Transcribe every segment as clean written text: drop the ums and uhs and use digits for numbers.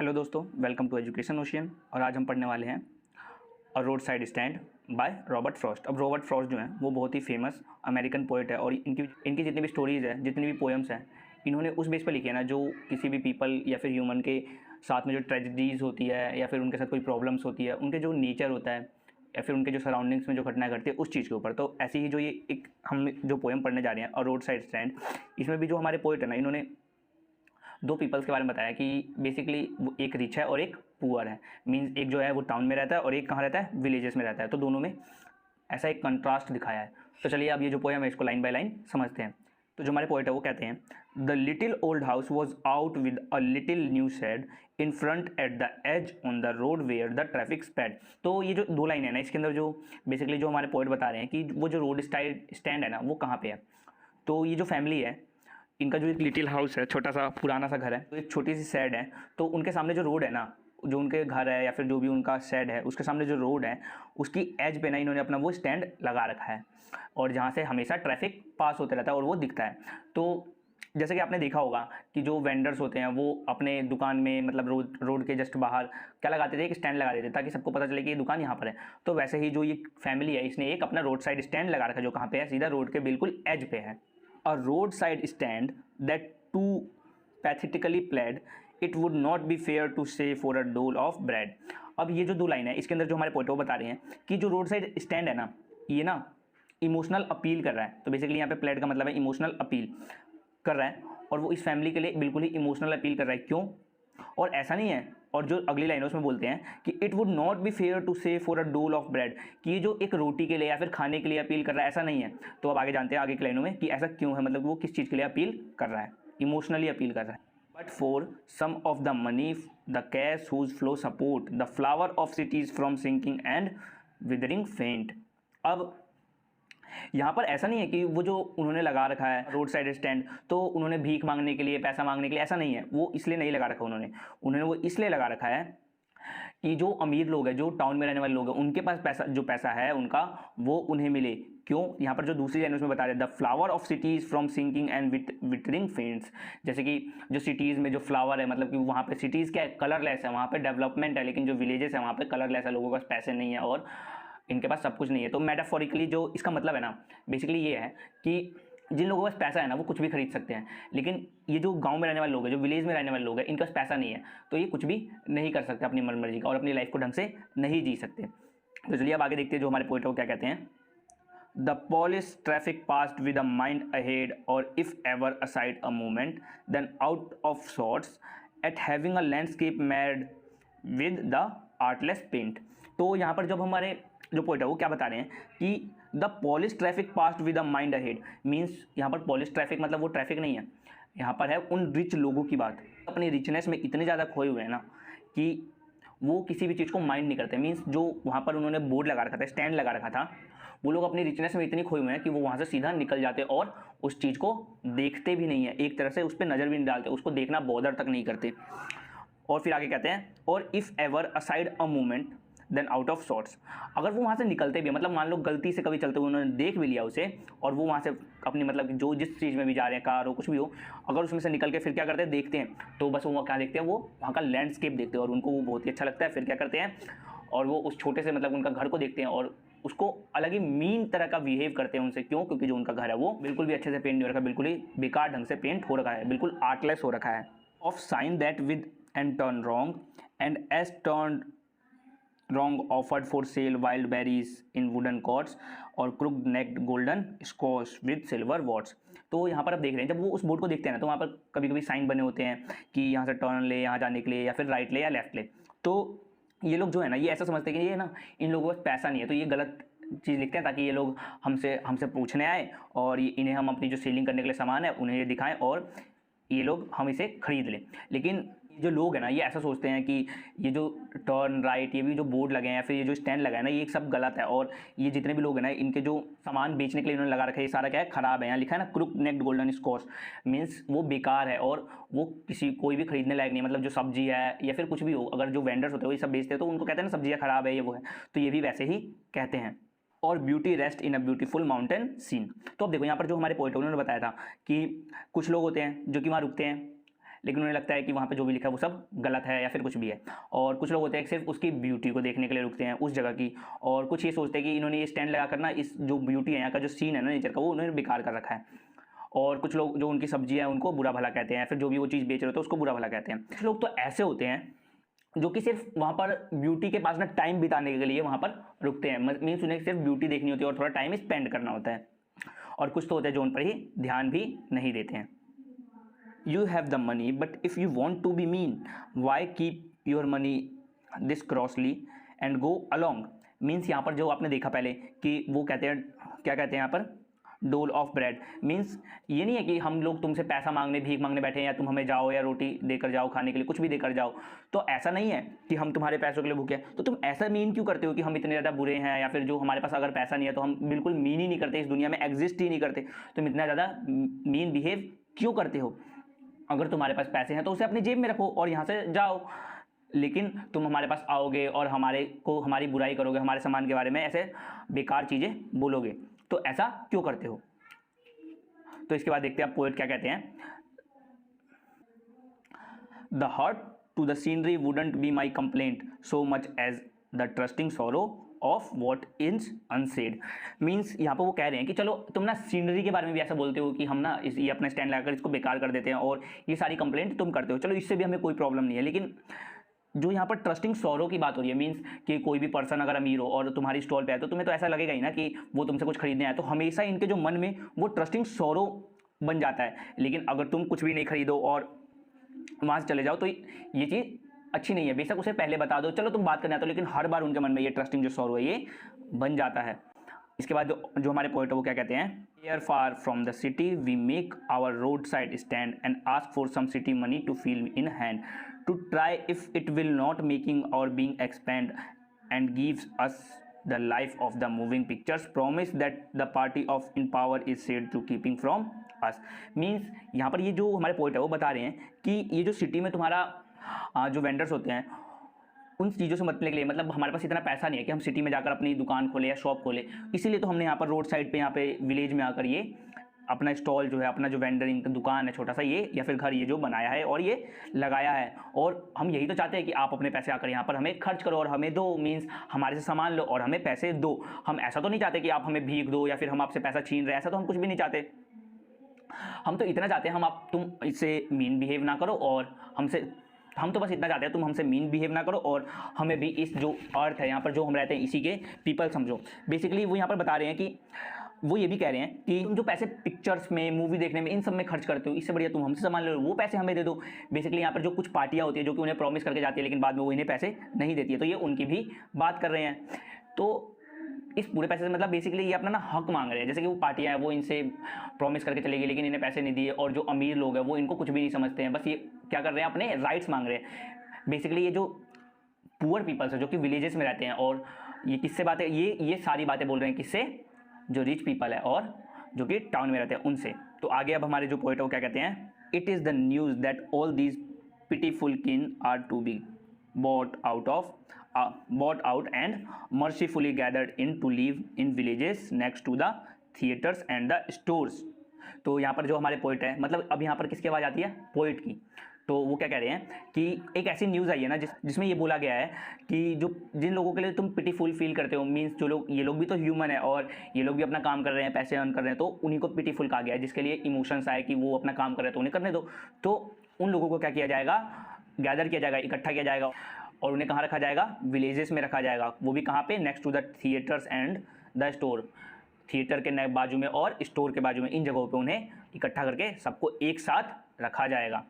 Hello दोस्तों, welcome to education ocean. और आज हम पढ़ने वाले हैं a roadside stand by Robert Frost. अब रॉबर्ट फ्रॉस्ट जो हैं वो बहुत ही फेमस अमेरिकन पोइट है और इनकी जितनी भी स्टोरीज़ है, जितनी भी पोएम्स हैं, इन्होंने उस बेस पर लिखी है ना, जो किसी भी पीपल या फिर ह्यूमन के साथ में जो ट्रेजिडीज़ होती है या फिर उनके साथ कोई प्रॉब्लम्स होती है, उनके जो नेचर होता है या फिर उनके जो सराउंडिंग्स में जो घटनाएं घटती है उस चीज़ के ऊपर। तो ऐसे ही जो ये एक हम जो पोएम पढ़ने जा रहे हैं अ रोड साइड स्टैंड, इसमें भी जो हमारे पोइट है ना, इन्होंने दो पीपल्स के बारे में बताया कि बेसिकली वो एक रिच है और एक पुअर है। मींस एक जो है वो टाउन में रहता है और एक कहाँ रहता है, विलेजेस में रहता है। तो दोनों में ऐसा एक कंट्रास्ट दिखाया है। तो चलिए अब ये जो पोएम है इसको लाइन बाय लाइन समझते हैं। तो जो हमारे पोएट है वो कहते हैं, the little old house was out with a little new shed in front at the edge on the road where the traffic sped. तो ये जो दो लाइन है ना, इसके अंदर जो बेसिकली जो हमारे पोएट बता रहे हैं कि वो जो रोड स्टैंड है ना वो कहाँ पे है। तो ये जो फैमिली है, इनका जो एक लिटिल हाउस है, छोटा सा पुराना सा घर है, तो एक छोटी सी शेड है। तो उनके सामने जो रोड है ना, जो उनके घर है या फिर जो भी उनका शेड है, उसके सामने जो रोड है उसकी एज पे ना इन्होंने अपना वो स्टैंड लगा रखा है और जहाँ से हमेशा ट्रैफिक पास होते रहता है और वो दिखता है। तो जैसे कि आपने देखा होगा कि जो वेंडर्स होते हैं वो अपने दुकान में मतलब रोड के जस्ट बाहर क्या लगाते थे, एक स्टैंड लगा देते ताकि सबको पता चले कि ये दुकान यहाँ पर है। तो वैसे ही जो ये फैमिली है, इसने एक अपना रोड साइड स्टैंड लगा रखा है जो कहाँ पे है, सीधा रोड के बिल्कुल एज पे है। A roadside stand that too pathetically pled, it would not be fair to say for a dole of bread। अब ये जो दो लाइन है इसके अंदर जो हमारे पोएट वो बता रहे हैं कि जो रोड साइड स्टैंड है ना, ये ना इमोशनल अपील कर रहा है। तो बेसिकली यहाँ पे प्लेड का मतलब है इमोशनल अपील कर रहा है और वो इस फैमिली के लिए बिल्कुल ही इमोशनल अपील कर रहा है। क्यों? और ऐसा नहीं है, और जो अगली लाइन है उसमें बोलते हैं कि it would not be fair to say for a dole of bread, कि ये जो एक रोटी के लिए या फिर खाने के लिए अपील कर रहा है, ऐसा नहीं है। तो अब आगे जानते हैं आगे की लाइनों में कि ऐसा क्यों है, मतलब वो किस चीज़ के लिए अपील कर रहा है, इमोशनली अपील कर रहा है। But for some of the money the cash whose flow support the flower of cities from sinking and withering faint. अब यहाँ पर ऐसा नहीं है कि वो जो उन्होंने लगा रखा है रोड साइड स्टैंड, तो उन्होंने भीख मांगने के लिए, पैसा मांगने के लिए, ऐसा नहीं है। वो इसलिए नहीं लगा रखा उन्होंने वो इसलिए लगा रखा है कि जो अमीर लोग हैं, जो टाउन में रहने वाले लोग हैं, उनके पास पैसा, जो पैसा है उनका, वो उन्हें मिले। क्यों? यहाँ पर जो दूसरी लाइन उसमें बता रहे the flower of cities from sinking and withering faints. जैसे कि जो सिटीज़ में जो फ्लावर है, मतलब कि वहाँ पे सिटीज़ क्या है, कलरलेस है, वहाँ पे डेवलपमेंट है, लेकिन जो विलेजेस है वहाँ पे कलरलेस है, लोगों के पास पैसे नहीं है और इनके पास सब कुछ नहीं है। तो मेटाफोरिकली जो इसका मतलब है ना, बेसिकली ये है कि जिन लोगों के पास पैसा है ना वो कुछ भी खरीद सकते हैं, लेकिन ये जो गांव में रहने वाले लोग हैं, जो विलेज में रहने वाले लोग हैं, इनके पास पैसा नहीं है, तो ये कुछ भी नहीं कर सकते अपनी मनमर्जी का और अपनी लाइफ को ढंग से नहीं जी सकते। तो चलिए अब आगे देखते हैं जो हमारे पोएट वो क्या कहते हैं। The polish traffic passed with a mind ahead or if ever aside a moment then out of sorts at having a landscape made with the artless paint. तो यहाँ पर जब हमारे जो पोएट है वो क्या बता रहे हैं कि the polish traffic passed with a mind ahead, means यहाँ पर पॉलिश ट्रैफिक मतलब वो ट्रैफिक नहीं है, यहाँ पर है उन रिच लोगों की बात। अपनी रिचनेस में इतने ज़्यादा खोए हुए हैं ना कि वो किसी भी चीज़ को माइंड नहीं करते। मीन्स जो वहाँ पर उन्होंने बोर्ड लगा रखा था, स्टैंड लगा रखा था, वो लोग अपनी रिचनेस में इतने खोए हुए हैं कि वो वहाँ से सीधा निकल जाते और उस चीज़ को देखते भी नहीं है, एक तरह से उस पर नज़र भी नहीं डालते, उसको देखना बॉदर तक नहीं करते। और फिर आगे कहते हैं, और if ever aside a moment then out of sorts. अगर वो वहाँ से निकलते भी, मतलब मान लो गलती से कभी चलते हुए उन्होंने देख भी लिया उसे और वो वहाँ से अपनी मतलब जो जिस चीज़ में भी जा रहे हैं, कार हो कुछ भी हो, अगर उसमें से निकल के फिर क्या करते हैं, देखते हैं, तो बस वो क्या देखते हैं, वो वहाँ का लैंडस्केप देखते हैं और उनको वो बहुत ही अच्छा लगता है। फिर क्या करते हैं, और वो उस छोटे से मतलब उनका घर को देखते हैं और उसको अलग ही मीन तरह का बिहेव करते हैं उनसे। क्यों? क्योंकि जो उनका घर है वो बिल्कुल भी अच्छे से पेंट नहीं हो रखा, बिल्कुल ही बेकार ढंग से पेंट हो रखा है, बिल्कुल आर्टलेस हो रखा है। Of sign that with and turn wrong and S turn wrong offered for sale wild berries in wooden cords or crook necked golden squash with silver warts. तो यहाँ पर आप देख रहे हैं, जब वो उस बोर्ड को देखते हैं ना, तो वहाँ पर कभी कभी साइन बने होते हैं कि यहाँ से टर्न ले, यहाँ जाने के लिए, या फिर राइट ले या लेफ्ट ले। तो ये लोग जो है ना, ये ऐसा समझते हैं कि ये ना इन लोगों के पास पैसा नहीं है, तो ये गलत चीज़ लिखते हैं ताकि ये लोग हमसे पूछने आए और इन्हें हम अपनी जो सेलिंग करने के लिए सामान है उन्हें ये दिखाएं और ये लोग हम इसे खरीद लें। लेकिन जो लोग हैं ना, ये ऐसा सोचते हैं कि ये जो टर्न राइट, ये भी जो बोर्ड लगे हैं या फिर ये जो स्टैंड लगा है ना, ये सब गलत है और ये जितने भी लोग हैं ना, इनके जो सामान बेचने के लिए इन्होंने लगा रखा है, ये सारा क्या है, खराब है। यहाँ लिखा है ना crook necked golden squash, means वो बेकार है और वो कोई भी खरीदने लायक नहीं है। मतलब जो सब्जी है या फिर कुछ भी हो, अगर जो वेंडर्स होते हैं वो ये सब बेचते हैं तो उनको कहते हैं ना सब्जियाँ खराब है, ये वो है, तो ये भी वैसे ही कहते हैं। और beauty rest in a beautiful mountain scene. तो अब देखो यहाँ पर जो हमारे पोएट उन्होंने बताया था कि कुछ लोग होते हैं जो कि वहाँ रुकते हैं, लेकिन उन्हें लगता है कि वहाँ पे जो भी लिखा है वो सब गलत है या फिर कुछ भी है। और कुछ लोग होते हैं सिर्फ उसकी ब्यूटी को देखने के लिए रुकते हैं उस जगह की, और कुछ ये सोचते हैं कि इन्होंने ये स्टैंड लगा कर ना इस जो ब्यूटी है यहाँ का जो सीन है ना नेचर का वो उन्होंने बेकार कर रखा है। और कुछ लोग जो उनकी सब्जी है उनको बुरा भला कहते हैं, फिर जो भी वो चीज़ बेच रहे होते हैं उसको बुरा भला कहते हैं। कुछ लोग तो ऐसे होते हैं जो कि सिर्फ वहाँ पर ब्यूटी के पास ना टाइम बिताने के लिए वहाँ पर रुकते हैं, मीन्स उन्हें सिर्फ ब्यूटी देखनी होती है और थोड़ा टाइम स्पेंड करना होता है। और कुछ तो होते हैं जो उन पर ही ध्यान भी नहीं देते हैं। You have the money but if you want to be mean why keep your money this crossly and go along. Means यहाँ पर जो आपने देखा पहले कि वो कहते हैं, क्या कहते हैं यहाँ पर, डोल ऑफ ब्रेड। मीन्स ये नहीं है कि हम लोग तुमसे पैसा मांगने भीख मांगने बैठे हैं या तुम हमें जाओ या रोटी देकर जाओ खाने के लिए, कुछ भी देकर जाओ। तो ऐसा नहीं है कि हम तुम्हारे पैसों के लिए भूखे हैं। तो तुम ऐसा मीन क्यों करते हो कि हम इतने ज़्यादा बुरे हैं, या फिर जो हमारे पास अगर पैसा नहीं है तो हम बिल्कुल मीन ही नहीं करते, इस दुनिया में एग्जिस्ट ही नहीं करते। तुम इतना ज़्यादा मीन बिहेव क्यों करते हो? अगर तुम्हारे पास पैसे हैं तो उसे अपनी जेब में रखो और यहाँ से जाओ, लेकिन तुम हमारे पास आओगे और हमारी बुराई करोगे, हमारे सामान के बारे में ऐसे बेकार चीज़ें बोलोगे, तो ऐसा क्यों करते हो? तो इसके बाद देखते हैं आप पोएट क्या कहते हैं। The hurt to the scenery wouldn't be my complaint so much as the trusting sorrow of what is unsaid. Means यहाँ पर वो कह रहे हैं कि चलो तुम ना सीनरी के बारे में भी ऐसा बोलते हो कि हम ना ये अपना स्टैंड लगाकर इसको बेकार कर देते हैं और ये सारी कंप्लेंट तुम करते हो, चलो इससे भी हमें कोई प्रॉब्लम नहीं है। लेकिन जो यहाँ पर ट्रस्टिंग सॉरो की बात हो रही है, मीन्स कि कोई भी पर्सन अगर अमीर हो और तुम्हारी स्टॉल पे आए तो तुम्हें तो ऐसा लगेगा ही ना कि वो तुमसे कुछ खरीदने आए, तो हमेशा इनके जो मन में वो ट्रस्टिंग सॉरो बन जाता है। लेकिन अगर तुम कुछ भी नहीं खरीदो और वहाँ से चले जाओ तो ये चीज़ अच्छी नहीं है। बेशक उसे पहले बता दो, चलो तुम बात करने आते हो, लेकिन हर बार उनके मन में ये ट्रस्टिंग जो सॉरो है ये बन जाता है। इसके बाद जो हमारे पोएट है वो क्या कहते हैं, Here far from the city we make our roadside stand and ask for some city money to feel in hand to try if it will not making our being expand and gives us the life of the moving pictures promise that the party of in power is said to keeping from us। Means यहाँ पर ये जो हमारे poet है वो बता रहे हैं कि ये जो सिटी में तुम्हारा जो वेंडर्स होते हैं उन चीज़ों से बचने के लिए, मतलब हमारे पास इतना पैसा नहीं है कि हम सिटी में जाकर अपनी दुकान खोले या शॉप खोले, इसीलिए तो हमने यहाँ पर रोड साइड पे यहाँ पे विलेज में आकर ये अपना स्टॉल जो है, अपना जो वेंडरिंग दुकान है छोटा सा ये या फिर घर ये जो बनाया है और ये लगाया है। और हम यही तो चाहते हैं कि आप अपने पैसे आकर यहाँ पर हमें खर्च करो और हमें दो, मीन्स हमारे से सामान लो और हमें पैसे दो। हम ऐसा तो नहीं चाहते कि आप हमें भीख दो या फिर हम आपसे पैसा छीन रहे हैं, ऐसा तो हम कुछ भी नहीं चाहते। हम तो इतना चाहते हैं तुम इससे मीन बिहेव ना करो और हम तो बस इतना चाहते हैं तुम हमसे मीन बिहेव ना करो और हमें भी इस जो अर्थ है यहाँ पर जो हम रहते हैं इसी के पीपल समझो। बेसिकली वो यहाँ पर बता रहे हैं कि वो ये भी कह रहे हैं कि तुम जो पैसे पिक्चर्स में, मूवी देखने में, इन सब में खर्च करते हो, इससे बढ़िया तुम हमसे सामान ले लो, वो पैसे हमें दे दो। बेसिकली यहाँ पर जो कुछ पार्टियाँ होती है जो कि उन्हें प्रॉमिस करके जाती है लेकिन बाद में वो इन्हें पैसे नहीं देती है, तो ये उनकी भी बात कर रहे हैं। तो इस पूरे पैसे से मतलब बेसिकली ये अपना ना हक मांग रहे हैं। जैसे कि वो पार्टियाँ हैं वो इनसे प्रॉमिस करके चलेगी लेकिन इन्हें पैसे नहीं दिए, और जो अमीर लोग हैं वो इनको कुछ भी नहीं समझते हैं, बस ये क्या कर रहे हैं, अपने राइट्स मांग रहे हैं। बेसिकली ये जो पुअर पीपल्स है जो कि विलेजेस में रहते हैं, और ये किससे बातें, ये सारी बातें बोल रहे हैं किससे, जो रिच पीपल है और जो कि टाउन में रहते हैं उनसे। तो आगे अब हमारे जो पोएट है वो क्या कहते हैं, it is the news that all these pitiful kin are to be bought out and mercifully gathered in to live in villages next to the theaters and the stores। तो यहाँ पर जो हमारे पोइट है, मतलब अब यहाँ पर किसकी आवाज़ आती है, पोइट की। तो वो क्या कह रहे हैं कि एक ऐसी न्यूज़ आई है ना जिसमें ये बोला गया है कि जिन लोगों के लिए तुम पिटीफुल फील करते हो, मीन्स जो लोग, ये लोग भी तो ह्यूमन है और ये लोग भी अपना काम कर रहे हैं, पैसे अर्न कर रहे हैं, तो उन्हीं को पिटीफुल कहा गया है। जिसके लिए इमोशंस आए कि वो अपना काम कर रहे हैं तो उन्हें करने दो। तो उन लोगों को क्या किया जाएगा, गैदर किया जाएगा, इकट्ठा किया जाएगा और उन्हें कहाँ रखा जाएगा, विलेजेस में रखा जाएगा। वो भी कहाँ पे, next to the theatres and the store, theatre के बाजू में और स्टोर के बाजू में, इन जगहों पे उन्हें इकट्ठा करके सबको एक साथ रखा जाएगा।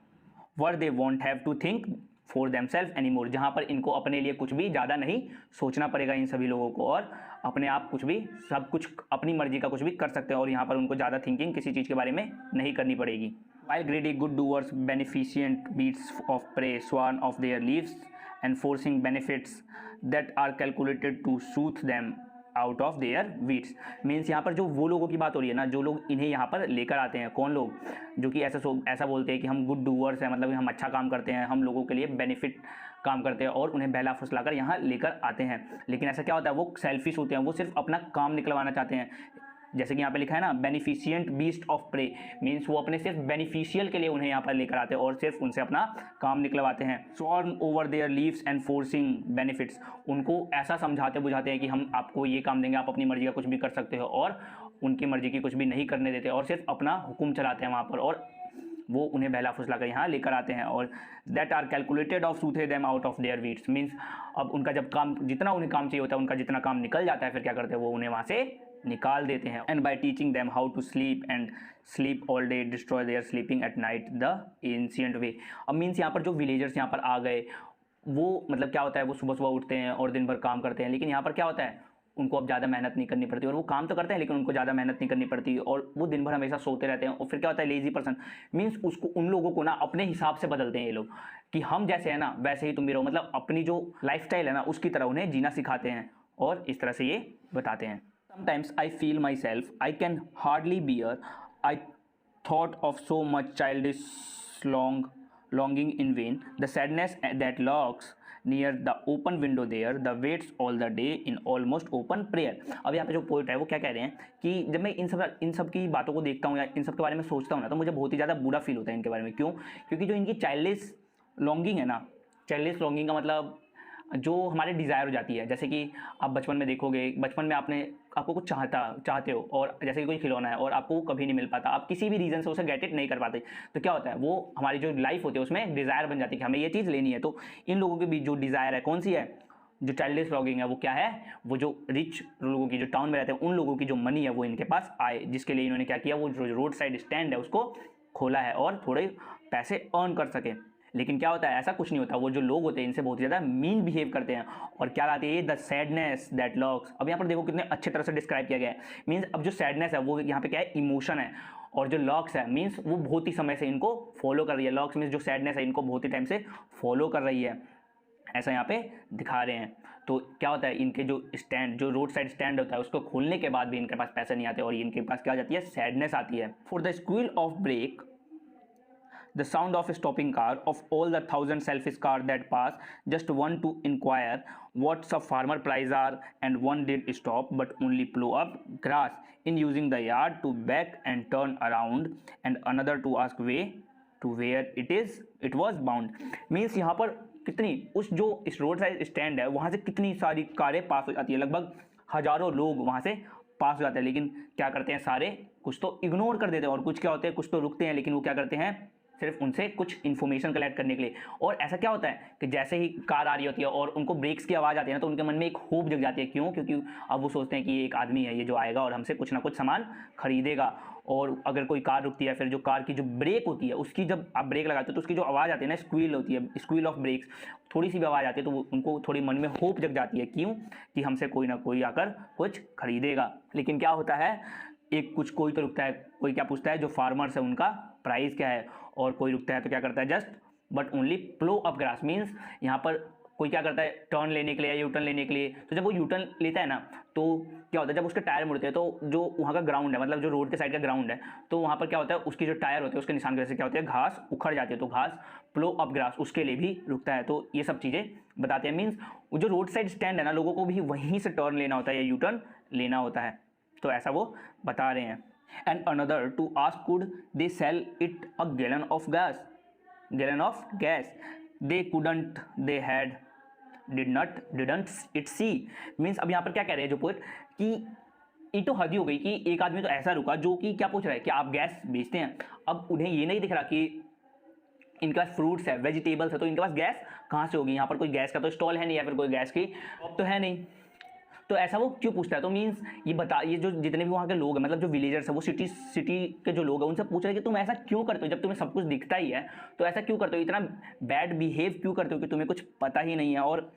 Where they won't have to think for themselves any more, जहाँ पर इनको अपने लिए कुछ भी ज़्यादा नहीं सोचना पड़ेगा इन सभी लोगों को, और अपने आप कुछ भी, सब कुछ अपनी मर्जी का कुछ भी कर सकते हैं और यहाँ पर उनको ज़्यादा थिंकिंग किसी चीज़ के बारे में नहीं करनी पड़ेगी। While greedy good doers beneficent beasts of prey sworn of their leaves enforcing benefits that are calculated to soothe them out of their weeds। Means यहाँ पर जो वो लोगों की बात हो रही है ना, जो लोग इन्हें यहाँ पर लेकर आते हैं, कौन लोग, जो कि ऐसा बोलते हैं कि हम गुड डूअर्स हैं, मतलब हम अच्छा काम करते हैं, हम लोगों के लिए बेनिफिट काम करते हैं और उन्हें बहला फुसलाकर यहाँ लेकर आते हैं। लेकिन ऐसा क्या होता है, वो सेल्फिश होते हैं, वो सिर्फ अपना काम निकलवाना चाहते हैं। जैसे कि यहाँ पे लिखा है ना, beneficent beast of prey, means वो अपने सिर्फ बेनिफिशियल के लिए उन्हें यहाँ पर लेकर आते हैं और सिर्फ उनसे अपना काम निकलवाते हैं। Swarm over there leaves and forcing benefits, उनको ऐसा समझाते बुझाते हैं कि हम आपको ये काम देंगे, आप अपनी मर्जी का कुछ भी कर सकते हो, और उनकी मर्जी की कुछ भी नहीं करने देते और सिर्फ अपना हुक्म चलाते हैं वहाँ पर, और वो उन्हें बहला फुसला कर यहाँ लेकर आते हैं। और that are calculated of soothe them out of their wits, means अब उनका जब काम, जितना उन्हें काम चाहिए होता है, उनका जितना काम निकल जाता है, फिर क्या करते हैं वो उन्हें वहाँ से निकाल देते हैं। And by teaching them how to sleep and sleep all day destroy their sleeping at night the ancient way. अब मीन्स यहाँ पर जो विलेजर्स यहाँ पर आ गए, वो मतलब क्या होता है, वो सुबह सुबह उठते हैं और दिन भर काम करते हैं, लेकिन यहाँ पर क्या होता है, उनको अब ज़्यादा मेहनत नहीं करनी पड़ती, और वो काम तो करते हैं लेकिन उनको ज़्यादा मेहनत नहीं करनी पड़ती, और वो दिन भर हमेशा सोते रहते हैं। और फिर क्या होता है, लेजी पर्सन, मीन्स उसको, उन लोगों को ना अपने हिसाब से बदलते हैं ये लोग, कि हम जैसे हैं ना वैसे ही तुम भी रहो, मतलब अपनी जो लाइफस्टाइल है ना उसकी तरह उन्हें जीना सिखाते हैं, और इस तरह से ये बताते हैं। Sometimes I feel myself I can hardly bear, I thought of so much childish longing in vain, the sadness that lurks near the open window there, the waits all the day in almost open prayer। अब यहाँ पे जो poet है वो क्या कह रहे हैं कि जब मैं इन सब की बातों को देखता हूँ या इन सब के बारे में सोचता हूँ ना, तो मुझे बहुत ही ज़्यादा बुरा फील होता है इनके बारे में। क्यों? क्योंकि जो इनकी चाइल्डिश लॉन्गिंग है ना, चाइल्डिश लॉन्गिंग का मतलब जो हमारे डिज़ायर हो जाती है, जैसे कि आप बचपन में देखोगे, बचपन में आपको कुछ चाहते हो, और जैसे कि कोई खिलौना है और आपको कभी नहीं मिल पाता, आप किसी भी रीज़न से उसे गेट इट नहीं कर पाते, तो क्या होता है, वो हमारी जो लाइफ होती है उसमें डिज़ायर बन जाती है कि हमें ये चीज़ लेनी है। तो इन लोगों के बीच जो डिज़ायर है कौन सी है, जो चाइल्डिश लॉन्गिंग है, वो क्या है, वो जो रिच लोगों की, जो टाउन में रहते हैं उन लोगों की जो मनी है वो इनके पास आए, जिसके लिए इन्होंने क्या किया, वो जो रोड साइड स्टैंड है उसको खोला है और थोड़े पैसे अर्न कर सके। लेकिन क्या होता है, ऐसा कुछ नहीं होता, वो जो लोग होते हैं इनसे बहुत ज़्यादा मीन बिहेव करते हैं। और क्या आती है ये, द सैडनेस दैट लर्क्स। अब यहाँ पर देखो कितने अच्छे तरह से डिस्क्राइब किया गया है। मीन्स अब जो सैडनेस है वो यहाँ पे क्या है, इमोशन है, और जो लर्क्स है मीन्स वो बहुत ही समय से इनको फॉलो कर रही है। लर्क्स मीन्स जो सैडनेस है इनको बहुत ही टाइम से फॉलो कर रही है, ऐसा यहाँ पे दिखा रहे हैं। तो क्या होता है, इनके जो स्टैंड, जो रोड साइड स्टैंड होता है उसको खोलने के बाद भी इनके पास पैसे नहीं आते, और इनके पास क्या आ जाती है, सैडनेस आती है। For the squeal of brake, the sound of a stopping car, of all the 1,000 selfish cars that pass, just one to inquire what the farmer price are, and one did stop but only plow up grass in using the yard to back and turn around, and another to ask way to where it was bound। Means यहाँ पर कितनी, उस जो इस road side stand है वहाँ से कितनी सारी कारें पास हो जाती है, लगभग हज़ारों लोग वहाँ से पास हो जाते हैं, लेकिन क्या करते हैं सारे, कुछ तो इग्नोर कर देते हैं, और कुछ क्या होते हैं, कुछ तो रुकते हैं, लेकिन वो क्या करते हैं, सिर्फ उनसे कुछ इन्फॉर्मेशन कलेक्ट करने के लिए। और ऐसा क्या होता है कि जैसे ही कार आ रही होती है और उनको ब्रेक्स की आवाज़ आती है ना, तो उनके मन में एक होप जग जाती है। क्यों? क्योंकि अब वो सोचते हैं कि ये एक आदमी है, ये जो आएगा और हमसे कुछ ना कुछ सामान खरीदेगा। और अगर कोई कार रुकती है, फिर जो कार की जो ब्रेक होती है उसकी जब आप ब्रेक लगाते हो तो उसकी जो आवाज़ आती है ना, स्क्वील होती है, स्क्वील ऑफ ब्रेक्स, थोड़ी सी भी आवाज़ आती है तो उनको थोड़ी मन में होप जग जाती है। क्यों? कि हमसे कोई ना कोई आकर कुछ खरीदेगा। लेकिन क्या होता है, कोई तो रुकता है, कोई क्या पूछता है, जो फार्मर्स है उनका प्राइस क्या है, और कोई रुकता है तो क्या करता है, just but only plough up grass. Means यहाँ पर कोई क्या करता है, टर्न लेने के लिए या यू टर्न लेने के लिए, तो जब वो यू टर्न लेता है ना, तो क्या होता है, जब उसके टायर मुड़ते हैं तो जो वहाँ का ग्राउंड है, मतलब जो रोड के साइड का ग्राउंड है, तो वहाँ पर क्या होता है, उसकी जो टायर होते हैं उसके निशान की वजह से क्या होता है, घास उखड़ जाती है, तो घास प्लो अप ग्रास उसके लिए भी रुकता है। तो ये सब चीज़ें बताते हैं। मीन्स जो रोड साइड स्टैंड है ना, लोगों को भी वहीं से टर्न लेना होता है या यू टर्न लेना होता है, तो ऐसा वो बता रहे हैं। And another to ask could they sell it a gallon of gas, they couldn't, they had, didn't it see। Means अब यहाँ पर क्या कह रहे हैं जो पोएट, कि ये तो हद ही हो गई कि एक आदमी तो ऐसा रुका जो कि क्या पूछ रहा है कि आप गैस बेचते हैं। अब उन्हें ये नहीं दिख रहा कि इनके पास फ्रूट्स है, वेजिटेबल्स है, तो इनके पास गैस कहाँ से होगी, यहाँ पर कोई गैस का तो स्टॉल है नहीं, या फिर कोई गैस की शॉप तो है नहीं, तो ऐसा वो क्यों पूछता है। तो मीन्स ये जो जितने भी वहाँ के लोग हैं, मतलब जो विलेजर्स है, वो सिटी के जो लोग हैं उनसे पूछ रहे हैं कि तुम ऐसा क्यों करते हो, जब तुम्हें सब कुछ दिखता ही है तो ऐसा क्यों करते हो, इतना बैड बिहेव क्यों करते हो कि तुम्हें कुछ पता ही नहीं है, और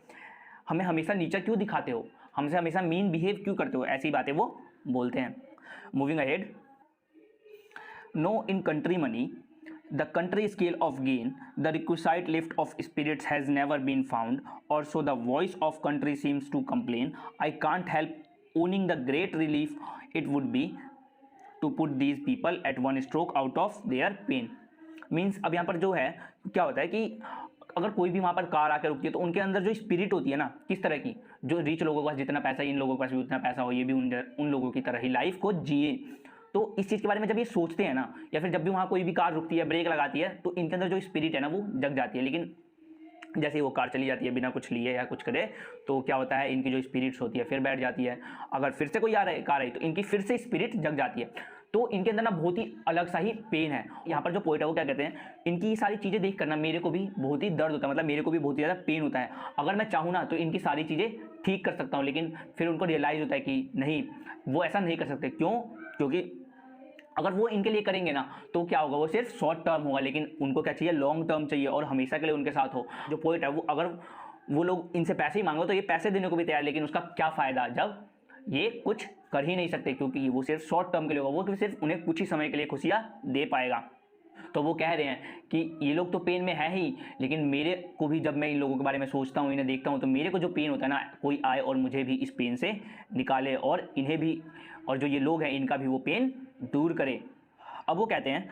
हमें हमेशा नीचा क्यों दिखाते हो, हमसे हमेशा मीन बिहेव क्यों करते हो, ऐसी बातें वो बोलते हैं। Moving ahead, no in country money, the country scale of gain, the requisite lift of spirits has never been found, or so the voice of country seems to complain. I can't help owning the great relief it would be to put these people at one stroke out of their pain। Means अब यहाँ पर जो है क्या होता है कि अगर कोई भी वहाँ पर कार आकर रुकती है तो उनके अंदर जो स्पिरिट होती है ना, किस तरह की, जो रिच लोगों के पास जितना पैसा है इन लोगों के पास भी उतना पैसा हो, ये भी उन लोगों की तरह ही लाइफ को जिए। तो इस चीज़ के बारे में जब ये सोचते हैं ना, या फिर जब भी वहाँ कोई भी कार रुकती है, ब्रेक लगाती है, तो इनके अंदर जो स्पिरिट है ना वो जग जाती है। लेकिन जैसे ही वो कार चली जाती है बिना कुछ लिए या कुछ करे, तो क्या होता है, इनकी जो स्पिरिट्स होती है फिर बैठ जाती है। अगर फिर से कोई आ रहा है कार आई तो इनकी फिर से स्पिरिट जग जाती है। तो इनके अंदर ना बहुत ही अलग सा ही पेन है। यहाँ पर जो पोइट है वो क्या कहते हैं, इनकी ये सारी चीज़ें देख कर ना मेरे को भी बहुत ही दर्द होता है, मतलब मेरे को भी बहुत ही ज़्यादा पेन होता है। अगर मैं चाहूँ ना तो इनकी सारी चीज़ें ठीक कर सकता हूँ, लेकिन फिर उनको रियलाइज़ होता है कि नहीं, वो ऐसा नहीं कर सकते। क्यों? क्योंकि अगर वो इनके लिए करेंगे ना तो क्या होगा, वो सिर्फ शॉर्ट टर्म होगा, लेकिन उनको क्या चाहिए, लॉन्ग टर्म चाहिए और हमेशा के लिए उनके साथ हो। जो पोइट है वो, अगर वो लोग इनसे पैसे ही मांगो तो ये पैसे देने को भी तैयार, लेकिन उसका क्या फ़ायदा जब ये कुछ कर ही नहीं सकते, क्योंकि वो सिर्फ शॉर्ट टर्म के लिए होगा, वो सिर्फ उन्हें कुछ ही समय के लिए खुशियाँ दे पाएगा। तो वो कह रहे हैं कि ये लोग तो पेन में है ही, लेकिन मेरे को भी जब मैं इन लोगों के बारे में सोचता हूँ, इन्हें देखता हूँ, तो मेरे को जो पेन होता है ना, कोई आए और मुझे भी इस पेन से निकाले और इन्हें भी, और जो ये लोग हैं इनका भी वो पेन दूर करे। अब वो कहते हैं,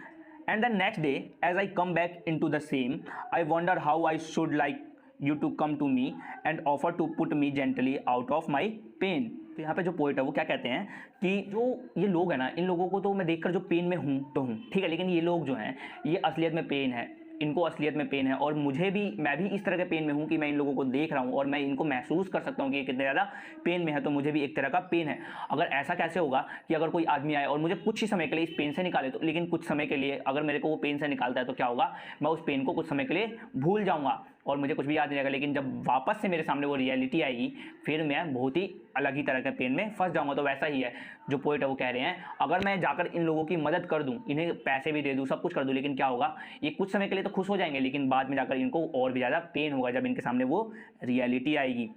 and the next day as I come back into the same I wonder how I should like you to come to me and offer to put me gently out of my pain. तो यहाँ पे जो poet है वो क्या कहते हैं कि जो ये लोग हैं ना, इन लोगों को तो मैं देखकर जो पेन में हूँ तो हूँ, ठीक है, लेकिन ये लोग जो हैं ये असलियत में पेन है, इनको असलियत में पेन है, और मुझे भी, मैं भी इस तरह के पेन में हूँ कि मैं इन लोगों को देख रहा हूँ और मैं इनको महसूस कर सकता हूँ कि ये कितने ज़्यादा पेन में है, तो मुझे भी एक तरह का पेन है। अगर ऐसा कैसे होगा कि अगर कोई आदमी आए और मुझे कुछ ही समय के लिए इस पेन से निकाले, तो लेकिन कुछ समय के लिए अगर मेरे को वो पेन से निकालता है तो क्या होगा, मैं उस पेन को कुछ समय के लिए भूल जाऊँगा और मुझे कुछ भी याद नहीं रहेगा, लेकिन जब वापस से मेरे सामने वो रियलिटी आएगी फिर मैं बहुत ही अलग ही तरह के पेन में फंस जाऊंगा। तो वैसा ही है जो पोइट है वो कह रहे हैं, अगर मैं जाकर इन लोगों की मदद कर दूं, इन्हें पैसे भी दे दूं, सब कुछ कर दूं, लेकिन क्या होगा, ये कुछ समय के लिए तो खुश हो जाएंगे, लेकिन बाद में जाकर इनको और भी ज़्यादा पेन होगा जब इनके सामने वो रियलिटी आएगी।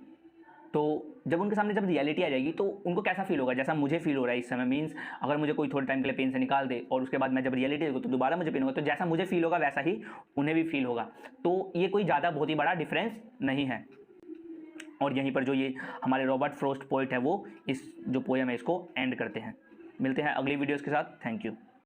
तो जब उनके सामने जब रियलिटी आ जाएगी तो उनको कैसा फील होगा, जैसा मुझे फील हो रहा है इस समय। मीन्स अगर मुझे कोई थोड़े टाइम के लिए पेन से निकाल दे और उसके बाद मैं जब रियलिटी देखूँ तो दोबारा मुझे पेन होगा, तो जैसा मुझे फील होगा वैसा ही उन्हें भी फील होगा। तो ये कोई ज़्यादा बहुत ही बड़ा डिफरेंस नहीं है। और यहीं पर जो ये हमारे रॉबर्ट फ्रॉस्ट पोइट है वो इस जो पोएम है इसको एंड करते हैं। मिलते हैं अगली वीडियोज़ के साथ। Thank you.